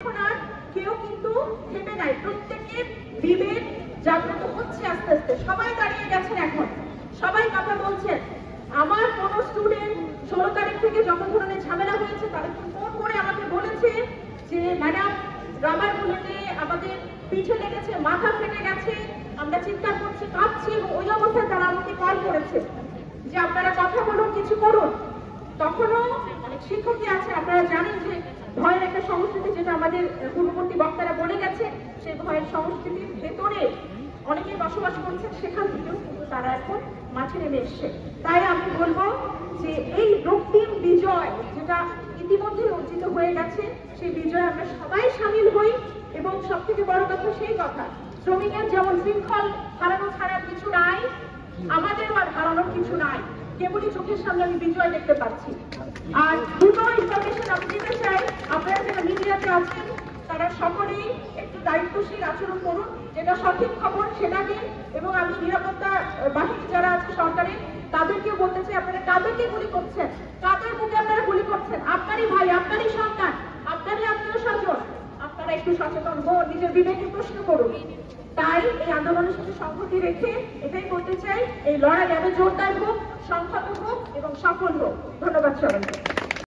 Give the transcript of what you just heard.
এখন আর কেউ কিন্তু থেমে নাই, প্রত্যেকের বিবেক জাগ্রত হচ্ছে আস্তে আস্তে। সবাই দাঁড়িয়ে গেছেন, এখন সবাই কথা বলছেন। আমার কোন স্টুডেন্ট 16 তারিখ থেকে যত ধরনের ঝামেলা হয়েছে তারা ফোন করে আমাকে বলেছে যে ম্যাডাম রাবার বুলেটে আমাদের পিঠে লেগেছে, মাথা ফেটে গেছে, আমরা চিৎকার করছি, কাঁদছি, এবং ওই অবস্থায় তারা আমাকে কল করেছে যে আপনারা কথা বলুন, কিছু করুন। তখনও অনেক শিক্ষকই আছে, আপনারা জানেন যে ভয়ের একটা সংস্কৃতি, যেটা আমাদের পূর্ববর্তী বক্তারা বলে গেছে, সেই ভয়ের সংস্কৃতির ভেতরে অনেকে বসবাস করছেন, সেখান থেকেও কিন্তু তারা এখন মাঠে নেমে এসছে। তাই আমি বলবো যে এই রক্তিম বিজয় যেটা ইতিমধ্যে অর্জিত হয়ে গেছে, সেই বিজয়ে আমরা সবাই সামিল হই। এবং সব থেকে বড় কথা সেই কথা, শ্রমিকের যেমন শৃঙ্খল হারানো ছাড়া কিছু নাই, আমাদের আর হারানোর কিছু নাই। কেবলই চোখের সামনে আমি বিজয় দেখতে পাচ্ছি। আর দুটো ইনফরমেশন আমি দিতে চাই, আপনারা যারা মিডিয়াতে আছেন তারা সকলেই একটু দায়িত্বশীল আচরণ করুন, যেটা সঠিক খবর সেটা দিন। এবং আমি নিরাপত্তা বাহিনী যারা আছে সরকারের, তাদেরকেও বলতে চাই, আপনারা কাদেরকে গুলি করছেন, কাদের বুকে আপনারা গুলি করছেন? আপনারই ভাই, আপনারই সন্তান, আপনারই আত্মীয় স্বজন। আপনারা একটু সচেতন হন, নিজের বিবেকে প্রশ্ন করুন। তাই এই আন্দোলনের সাথে সংহতি রেখে এটাই করতে চাই, এই লড়াই আরো জোরদার হোক, সংখ্যাত হোক এবং সফল হোক। ধন্যবাদ সবাইকে।